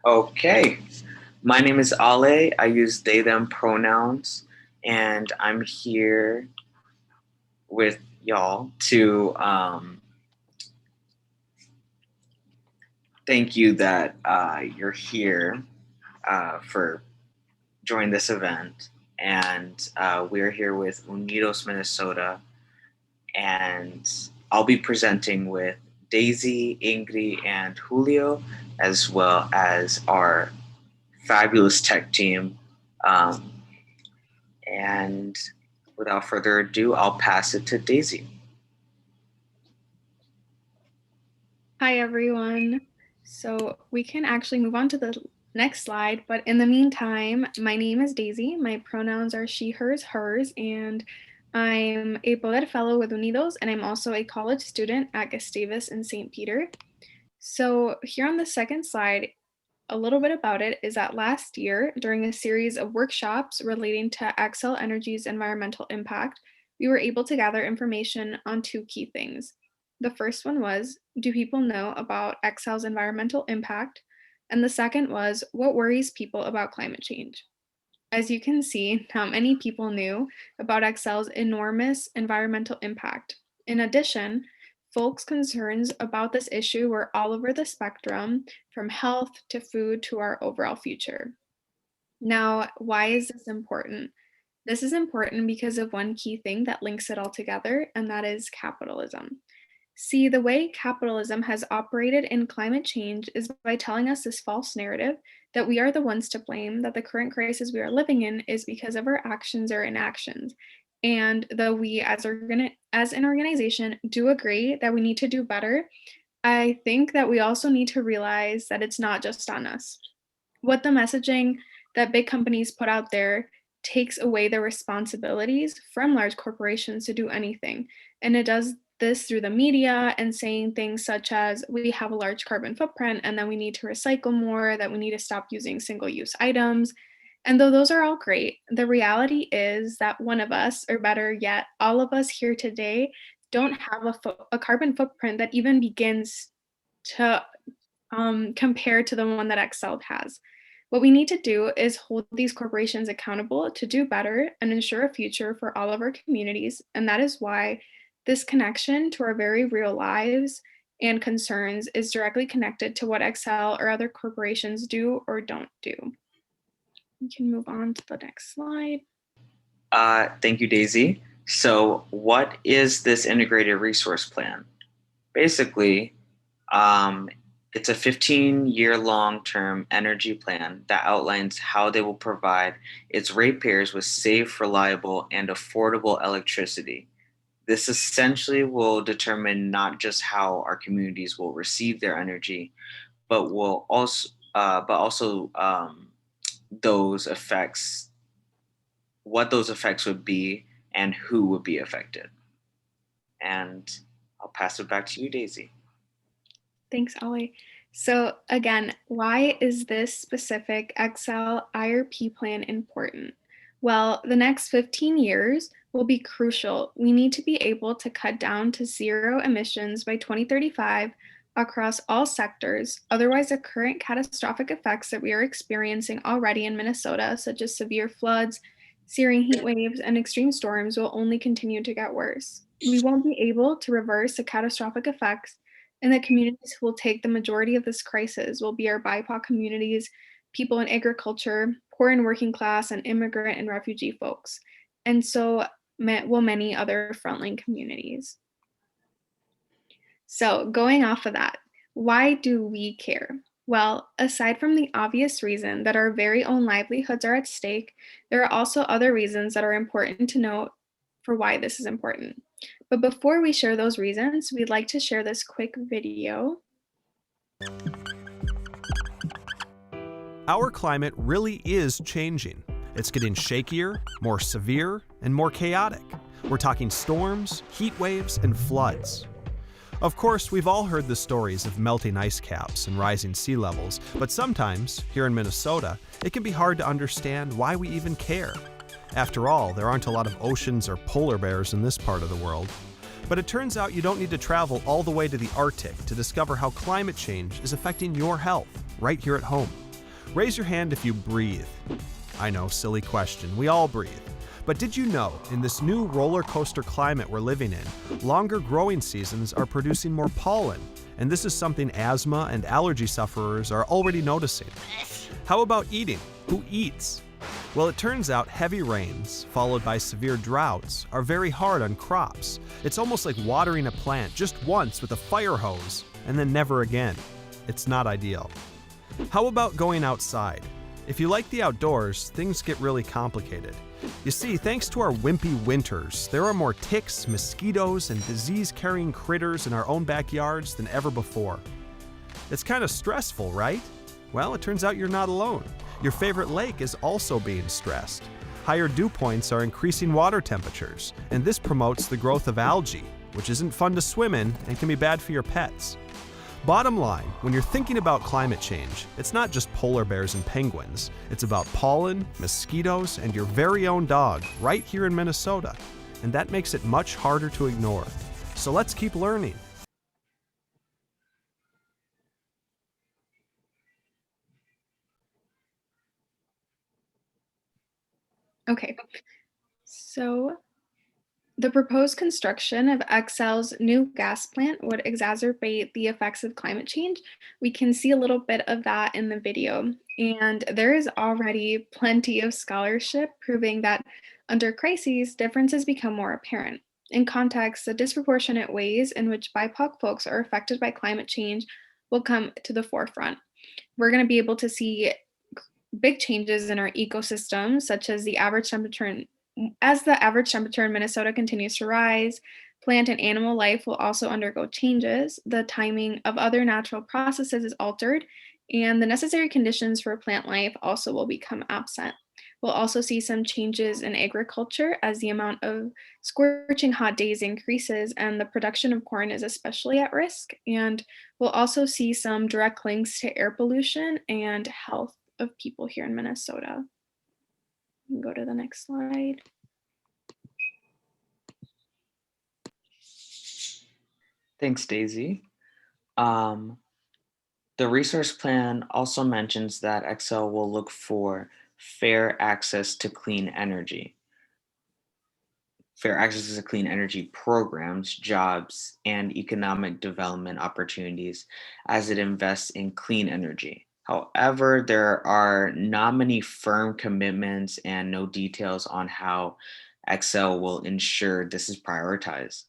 Okay, my name is Ale. I use they, them pronouns, and I'm here with y'all to thank you that you're here for joining this event. And we're here with Unidos, Minnesota, and I'll be presenting with Daisy, Ingrid, and Julio, as well as our fabulous tech team. Um, and without further ado, I'll pass it to Daisy. Hi, everyone. So we can actually move on to the next slide, but in the meantime, my name is Daisy. My pronouns are she, hers, hers, and I'm a Poder Fellow with Unidos, and I'm also a college student at Gustavus in St. Peter. So here on the second slide, a little bit about it is that last year, during a series of workshops relating to Xcel Energy's environmental impact, we were able to gather information on two key things. The first one was, do people know about Xcel's environmental impact? And the second was, what worries people about climate change? As you can see, not many people knew about Xcel's enormous environmental impact. In addition, folks' concerns about this issue were all over the spectrum, from health to food to our overall future. Now, why is this important? This is important because of one key thing that links it all together, and that is capitalism. See, the way capitalism has operated in climate change is by telling us this false narrative that we are the ones to blame, that the current crisis we are living in is because of our actions or inactions. And though we as an organization do agree that we need to do better, I think that we also need to realize that it's not just on us. What the messaging that big companies put out there takes away the responsibilities from large corporations to do anything. And it does this through the media and saying things such as we have a large carbon footprint and then we need to recycle more, that we need to stop using single use items. And though those are all great, the reality is that one of us, or better yet, all of us here today, don't have a carbon footprint that even begins to compare to the one that Xcel has. What we need to do is hold these corporations accountable to do better and ensure a future for all of our communities. And that is why this connection to our very real lives and concerns is directly connected to what Xcel or other corporations do or don't do. We can move on to the next slide. Thank you, Daisy. So, what is this integrated resource plan? Basically, it's a 15-year long-term energy plan that outlines how they will provide its ratepayers with safe, reliable, and affordable electricity. This essentially will determine not just how our communities will receive their energy, but will also, those effects, what those effects would be, and who would be affected. And I'll pass it back to you, Daisy. Thanks, Ollie. So again, why is this specific Xcel IRP plan important? Well, the next 15 years will be crucial. We need to be able to cut down to zero emissions by 2035 across all sectors. Otherwise, the current catastrophic effects that we are experiencing already in Minnesota, such as severe floods, searing heat waves, and extreme storms, will only continue to get worse. We won't be able to reverse the catastrophic effects, and the communities who will take the majority of this crisis will be our BIPOC communities, people in agriculture, poor and working class, and immigrant and refugee folks. And so will many other frontline communities. So going off of that, why do we care? Well, aside from the obvious reason that our very own livelihoods are at stake, there are also other reasons that are important to note for why this is important. But before we share those reasons, we'd like to share this quick video. Our climate really is changing. It's getting shakier, more severe, and more chaotic. We're talking storms, heat waves, and floods. Of course, we've all heard the stories of melting ice caps and rising sea levels, but sometimes, here in Minnesota, it can be hard to understand why we even care. After all, there aren't a lot of oceans or polar bears in this part of the world. But it turns out you don't need to travel all the way to the Arctic to discover how climate change is affecting your health right here at home. Raise your hand if you breathe. I know, silly question. We all breathe. But did you know, in this new roller coaster climate we're living in, longer growing seasons are producing more pollen, and this is something asthma and allergy sufferers are already noticing. How about eating? Who eats? Well, it turns out heavy rains, followed by severe droughts, are very hard on crops. It's almost like watering a plant just once with a fire hose, and then never again. It's not ideal. How about going outside? If you like the outdoors, things get really complicated. You see, thanks to our wimpy winters, there are more ticks, mosquitoes, and disease-carrying critters in our own backyards than ever before. It's kind of stressful, right? Well, it turns out you're not alone. Your favorite lake is also being stressed. Higher dew points are increasing water temperatures, and this promotes the growth of algae, which isn't fun to swim in and can be bad for your pets. Bottom line, when you're thinking about climate change, it's not just polar bears and penguins. It's about pollen, mosquitoes, and your very own dog right here in Minnesota. And that makes it much harder to ignore. So let's keep learning. Okay, so the proposed construction of Xcel's new gas plant would exacerbate the effects of climate change. We can see a little bit of that in the video. And there is already plenty of scholarship proving that under crises, differences become more apparent. In context, the disproportionate ways in which BIPOC folks are affected by climate change will come to the forefront. We're going to be able to see big changes in our ecosystem, such as the average temperature as the average temperature in Minnesota continues to rise. Plant and animal life will also undergo changes. The timing of other natural processes is altered, and the necessary conditions for plant life also will become absent. We'll also see some changes in agriculture as the amount of scorching hot days increases and the production of corn is especially at risk. And we'll also see some direct links to air pollution and health of people here in Minnesota. Go to the next slide. Thanks, Daisy. The resource plan also mentions that Xcel will look for fair access to clean energy. Fair access to clean energy programs, jobs, and economic development opportunities as it invests in clean energy. However, there are not many firm commitments and no details on how Xcel will ensure this is prioritized.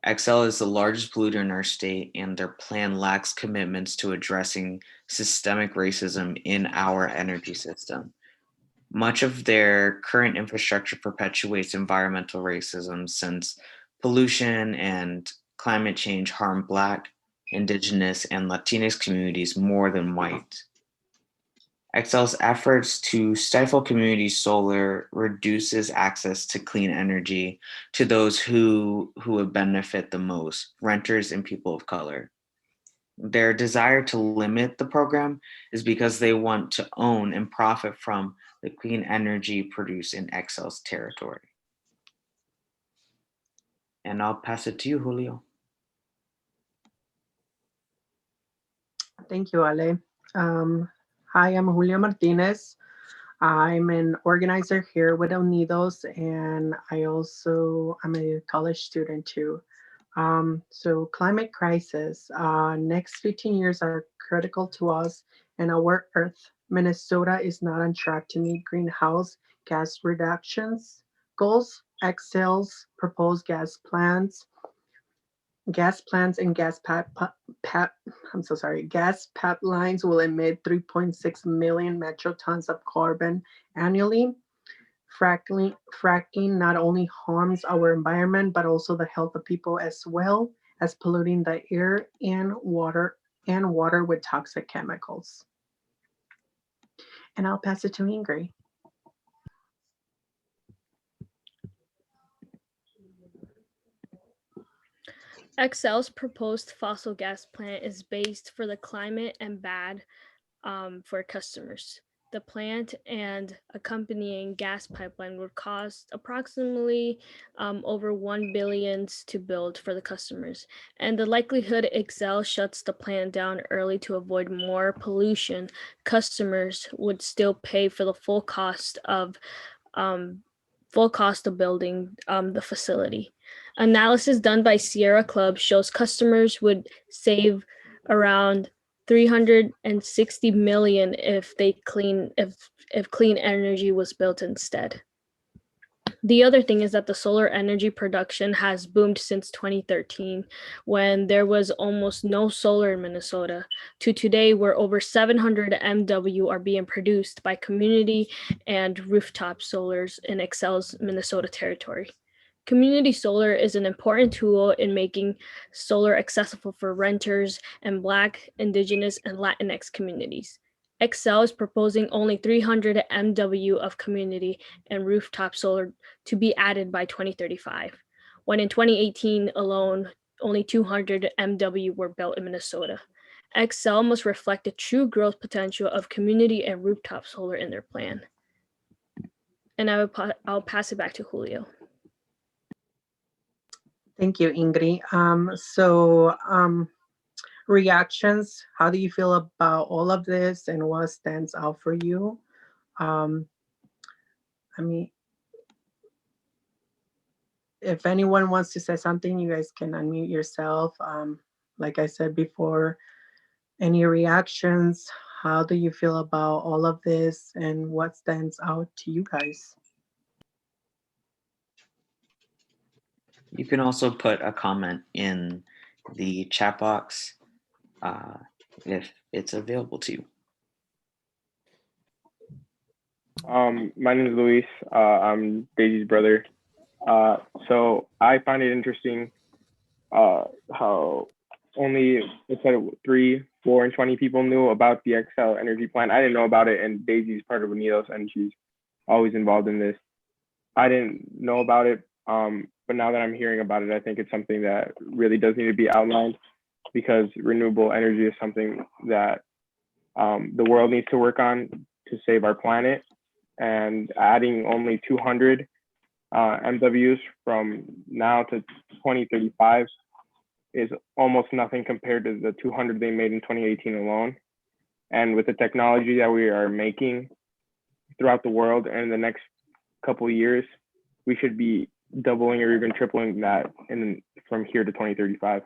Xcel is the largest polluter in our state, and their plan lacks commitments to addressing systemic racism in our energy system. Much of their current infrastructure perpetuates environmental racism since pollution and climate change harm Black, Indigenous, and Latinx communities more than white. Xcel's efforts to stifle community solar reduces access to clean energy to those who would benefit the most, renters and people of color. Their desire to limit the program is because they want to own and profit from the clean energy produced in Xcel's territory. And I'll pass it to you, Julio. Thank you, Ale. Hi, I'm Julio Martinez. I'm an organizer here with Unidos, and I'm a college student too. So climate crisis, next 15 years are critical to us and our Earth. Minnesota is not on track to meet greenhouse gas reductions goals. Xcel's proposed gas plants and gas pipelines will emit 3.6 million metric tons of carbon annually. Fracking not only harms our environment, but also the health of people as well as polluting the air and water with toxic chemicals. And I'll pass it to Ingrid. Xcel's proposed fossil gas plant is based for the climate and bad for customers. The plant and accompanying gas pipeline would cost approximately over 1 billion to build for the customers. And the likelihood Xcel shuts the plant down early to avoid more pollution, customers would still pay for the full cost of building the facility. Analysis done by Sierra Club shows customers would save around 360 million if clean energy was built instead. The other thing is that the solar energy production has boomed since 2013, when there was almost no solar in Minnesota, to today where over 700 MW are being produced by community and rooftop solars in Xcel's Minnesota territory. Community solar is an important tool in making solar accessible for renters and Black, Indigenous, and Latinx communities. Xcel is proposing only 300 MW of community and rooftop solar to be added by 2035, when in 2018 alone, only 200 MW were built in Minnesota. Xcel must reflect the true growth potential of community and rooftop solar in their plan. And I'll pass it back to Julio. Thank you, Ingrid. Reactions, how do you feel about all of this and what stands out for you? I mean, if anyone wants to say something, you guys can unmute yourself. Like I said before, any reactions? How do you feel about all of this and what stands out to you guys? You can also put a comment in the chat box if it's available to you. My name is Luis. I'm Daisy's brother. So I find it interesting how only it said 3, 4, and 20 people knew about the Xcel energy plan. I didn't know about it, and Daisy's part of Unidos, and she's always involved in this. I didn't know about it, but now that I'm hearing about it, I think it's something that really does need to be outlined, because renewable energy is something that the world needs to work on to save our planet. And adding only 200 MWs from now to 2035 is almost nothing compared to the 200 they made in 2018 alone. And with the technology that we are making throughout the world and in the next couple of years, we should be doubling or even tripling that from here to 2035.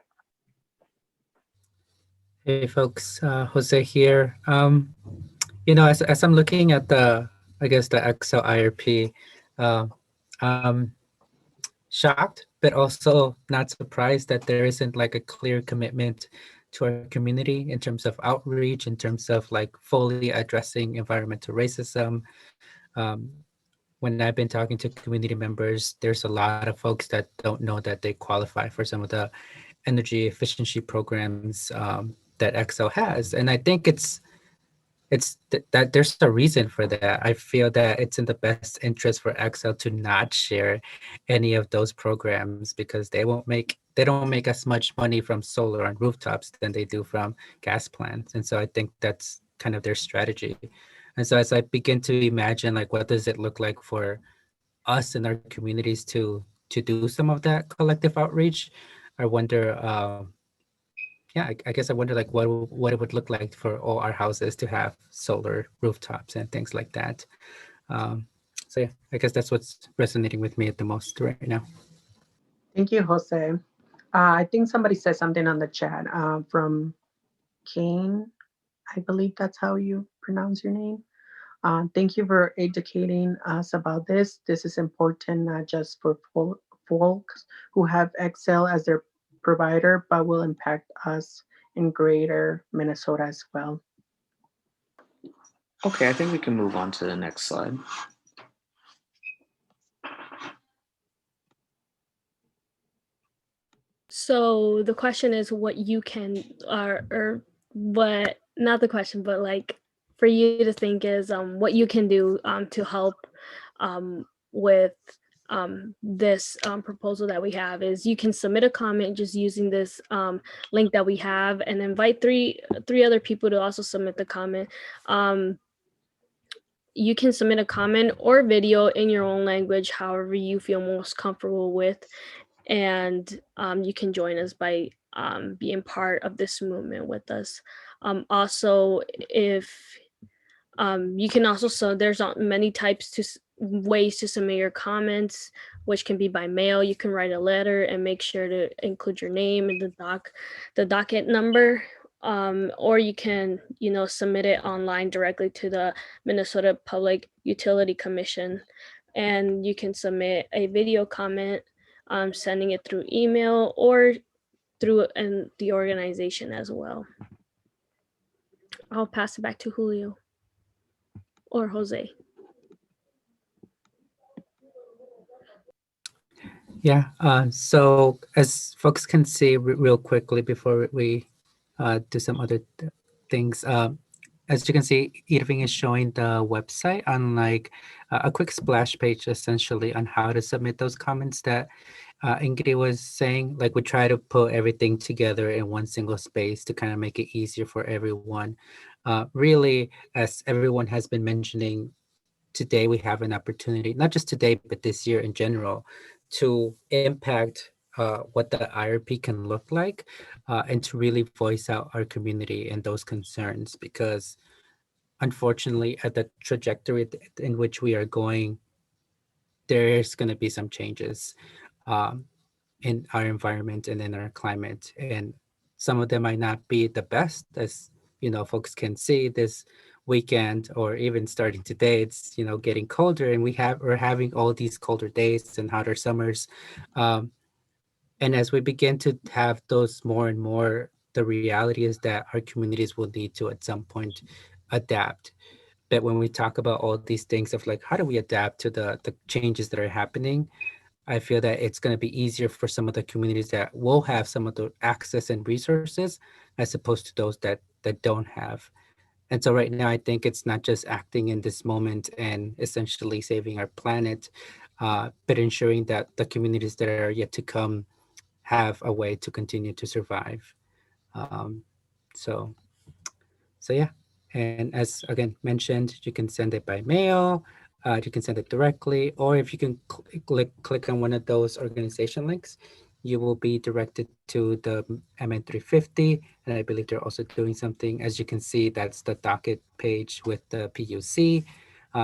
Hey folks, Jose here. As I'm looking at the Xcel IRP, I'm shocked, but also not surprised that there isn't like a clear commitment to our community in terms of outreach, in terms of like fully addressing environmental racism. When I've been talking to community members, there's a lot of folks that don't know that they qualify for some of the energy efficiency programs that Xcel has. And I think it's that there's a reason for that. I feel that it's in the best interest for Xcel to not share any of those programs, because they don't make as much money from solar on rooftops than they do from gas plants. And so I think that's kind of their strategy. And so as I begin to imagine, like, what does it look like for us in our communities to do some of that collective outreach, I wonder, I guess I wonder like what it would look like for all our houses to have solar rooftops and things like that. So yeah, I guess that's what's resonating with me at the most right now. Thank you, Jose. I think somebody said something on the chat from Kane. I believe that's how you pronounce your name. Thank you for educating us about this. This is important not just for folks who have Xcel as their provider, but will impact us in greater Minnesota as well. Okay, I think we can move on to the next slide. So the question is what you can, or what, not the question, but like for you to think is what you can do to help with this proposal that we have is you can submit a comment just using this link that we have, and invite three other people to also submit the comment. you can submit a comment or video in your own language, however you feel most comfortable with. And you can join us by being part of this movement with us. Also, if you can also, so there's many ways to submit your comments, which can be by mail. You can write a letter and make sure to include your name and the docket number. Or you can, submit it online directly to the Minnesota Public Utility Commission. And you can submit a video comment, sending it through email or through the organization as well. I'll pass it back to Julio or Jose. Yeah, so as folks can see real quickly before we do some other things, as you can see, Irving is showing the website on like a quick splash page essentially on how to submit those comments that Ingrid was saying. Like we try to put everything together in one single space to kind of make it easier for everyone. Really, as everyone has been mentioning, today we have an opportunity, not just today, but this year in general, to impact what the IRP can look like and to really voice out our community and those concerns, because unfortunately at the trajectory in which we are going, there's going to be some changes in our environment and in our climate. And some of them might not be the best, as folks can see this weekend or even starting today, it's getting colder, and we're having all these colder days and hotter summers. And as we begin to have those more and more, the reality is that our communities will need to at some point adapt. But when we talk about all these things of like, how do we adapt to the changes that are happening, I feel that it's going to be easier for some of the communities that will have some of the access and resources as opposed to those that don't have. And so right now, I think it's not just acting in this moment and essentially saving our planet, but ensuring that the communities that are yet to come have a way to continue to survive. So yeah. And as again mentioned, you can send it by mail, you can send it directly, or if you can click on one of those organization links, you will be directed to the MN 350. And I believe they're also doing something. As you can see, that's the docket page with the PUC.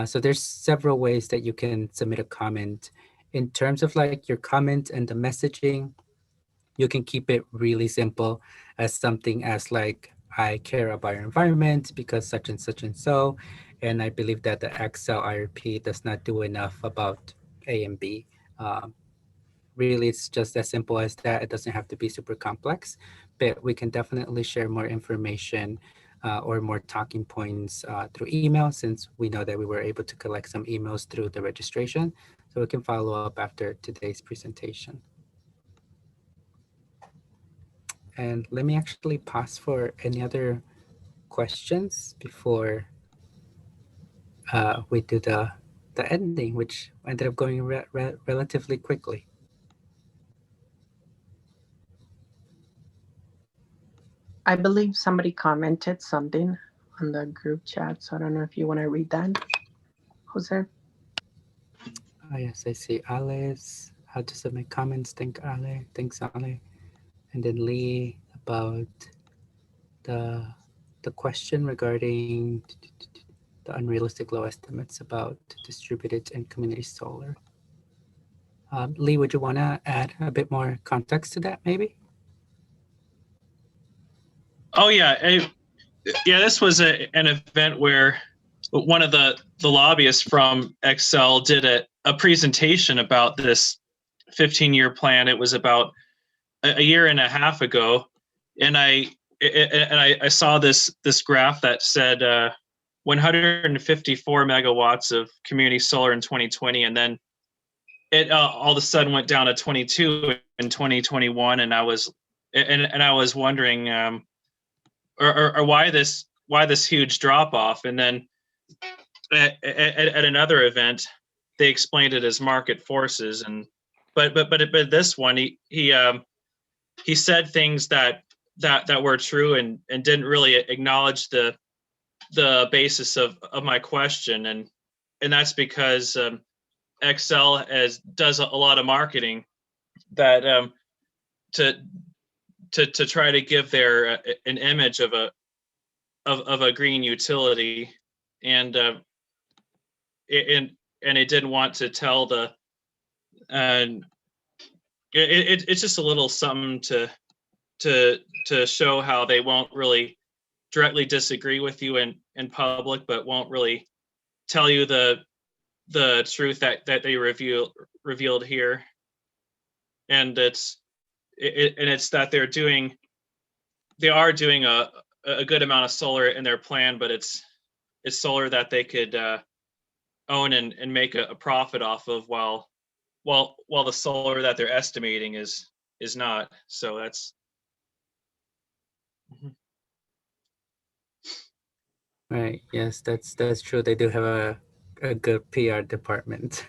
So there's several ways that you can submit a comment. In terms of like your comment and the messaging, you can keep it really simple as something as like, I care about our environment because such and such and so. And I believe that the Xcel IRP does not do enough about A and B. Really, it's just as simple as that. It doesn't have to be super complex, but we can definitely share more information or more talking points through email, since we know that we were able to collect some emails through the registration. So we can follow up after today's presentation. And let me actually pause for any other questions before we do the ending, which ended up going relatively quickly. I believe somebody commented something on the group chat, so I don't know if you want to read that, Jose. Oh, yes, I see Alice. How to submit comments. Thanks, Ale. And then Lee about the question regarding the unrealistic low estimates about distributed and community solar. Lee, would you want to add a bit more context to that, maybe? Oh yeah, this was an event where one of the lobbyists from Xcel did a presentation about this 15-year plan. It was about a year and a half ago, and I saw this graph that said 154 megawatts of community solar in 2020, and then it all of a sudden went down to 22 in 2021, and I was wondering or why this huge drop off. And then at another event, they explained it as market forces. And but this one, he said things that were true and didn't really acknowledge the basis of my question. And that's because Xcel does a lot of marketing that to try to give their an image of a green utility, and it didn't want to tell the and it's just a little something to show how they won't really directly disagree with you in public, but won't really tell you the truth that they revealed here. And it's that they are doing a good amount of solar in their plan, but it's solar that they could own and make a profit off of, while the solar that they're estimating is not. So that's Right. Yes, that's true. They do have a good PR department.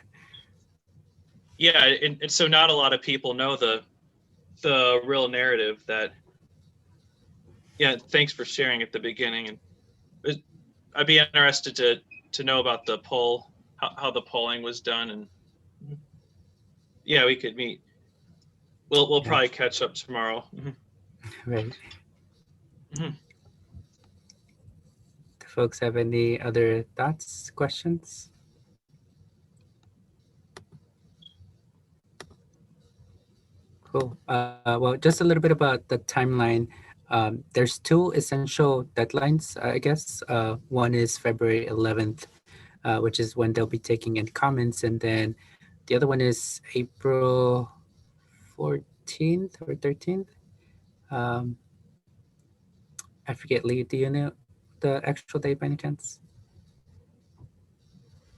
yeah, and so not a lot of people know the real narrative. That, yeah, thanks for sharing at the beginning, and I'd be interested to know about the poll, how the polling was done, and yeah, we could meet. We'll Yeah. probably catch up tomorrow. Right. Mhm. Do folks have any other thoughts, questions? Cool. Well, just a little bit about the timeline. There's two essential deadlines, I guess. One is February 11th, which is when they'll be taking in comments. And then the other one is April 14th or 13th. I forget, Lee, do you know the actual date by any chance?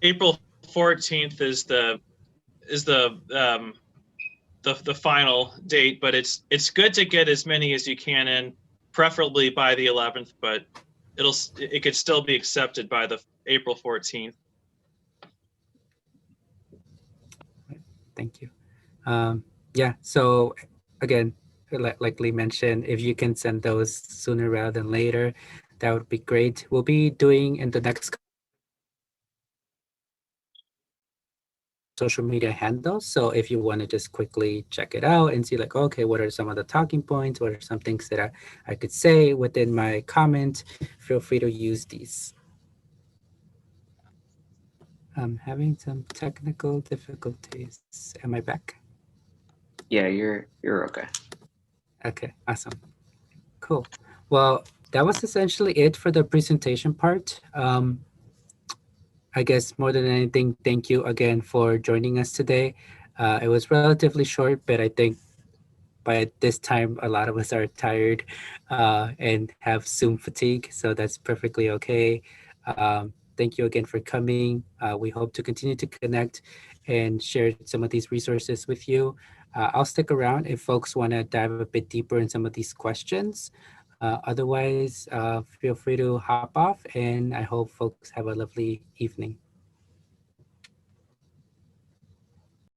April 14th is the final date, but it's good to get as many as you can in, preferably by the 11th, but it could still be accepted by the April 14th. Thank you. Yeah, so again, like Lee mentioned, if you can send those sooner rather than later, that would be great. We'll be doing in the next social media handles. So if you want to just quickly check it out and see like, okay, what are some of the talking points? What are some things that I could say within my comment? Feel free to use these. I'm having some technical difficulties. Am I back? Yeah, you're okay. Okay, awesome. Cool. Well, that was essentially it for the presentation part. I guess more than anything, thank you again for joining us today. It was relatively short, but I think by this time, a lot of us are tired and have Zoom fatigue, so that's perfectly okay. Thank you again for coming. We hope to continue to connect and share some of these resources with you. I'll stick around if folks want to dive a bit deeper in some of these questions. Otherwise, feel free to hop off, and I hope folks have a lovely evening.